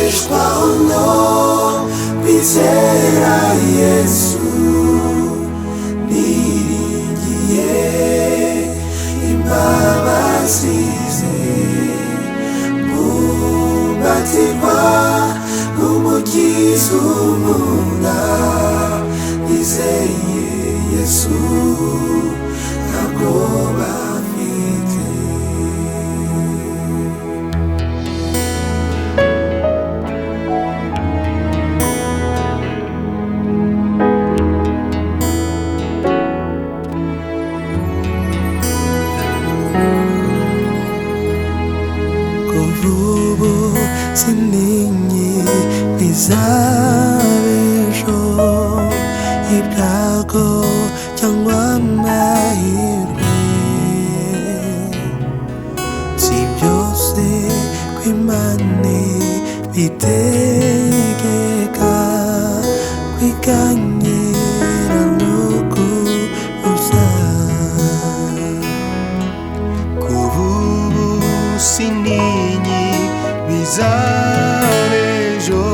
Mbeshwaho no kwizera Yesu, niringiye imbabazi ze, mbumbatirwa n'umukiza unkunda, nizeye Yesu nta bwoba mfite. Kuvubu sininyi bizabejo, ibyago cyangwa amahirwe, si byose kw'Imana bitegeka, kwiganyira no kubuza. Kuvubu sininyi bizabejo,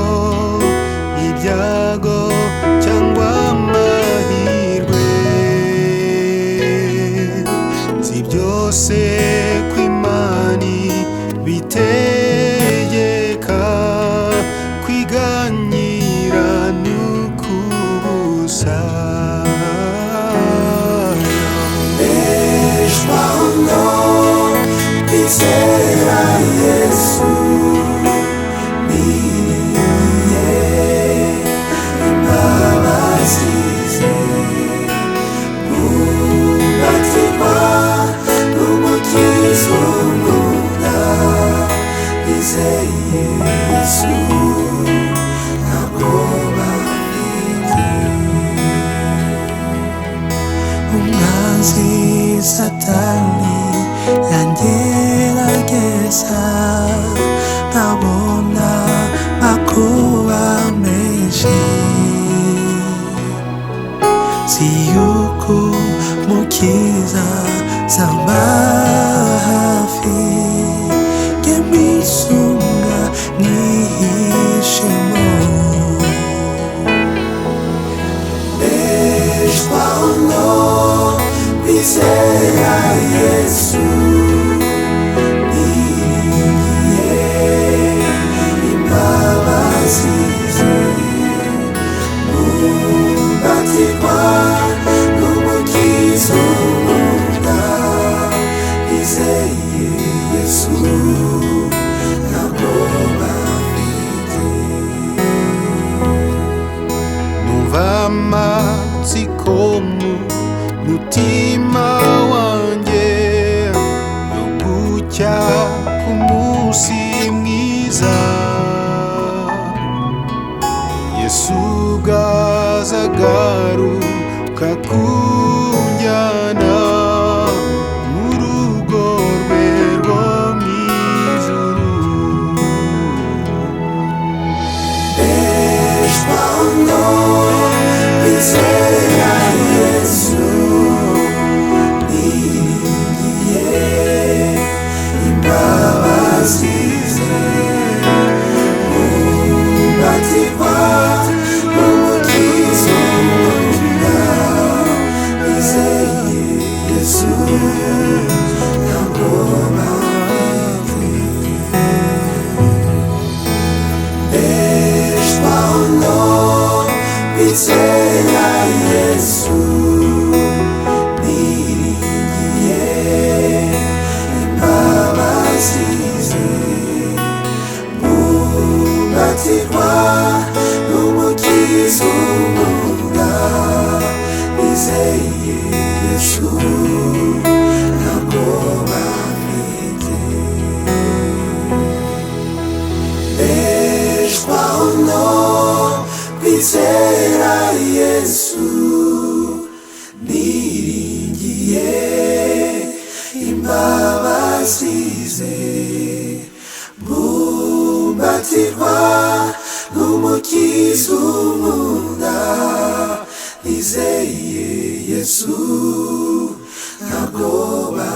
ibyago cyangwa amahirwe, si byose kw'Imana bitegeka, kwiganyira n'ukubuza. Mbeshwaho no kwizera Yesu, niringiye imbabazi ze, mbumbatirwa n'umukiza unkunda, nizeye Yesu nta bwoba mfite. Umwanzi Satani yangerageza, nkabona makuba menshi, si yuko Mukiza zamba hafi, jye mwisunga nihishemo. Mbeshwaho no kwizera Yesu, niringiye imbabazi ze, mbumbatirwa n'umukiza unkunda, nizeye Yesu nta bwoba mfite. Numva amatsiko mu mutima wanjye yo gucya k'umunsi mwiza, Yesu bwazagaruka kunjyana mu rugo rwe rwo mw'ijuru. Mbeshwaho no kwizera Yesu, niringiye imbabazi ze, mbumbatirwa n'umukiza unkunda, nizeye Yesu nta bwoba mfite. Mbeshwaho no kwizera Yesu, niringiye imbabazi ze, mbumbatirwa n'umukiza unkunda, nizeye Yesu nta bwoba mfite. Mbeshwaho no kwizera Yesu, niringiye imbabazi ze, mbumbatirwa n'umukiza unkunda, nizeye Yesu nta bwoba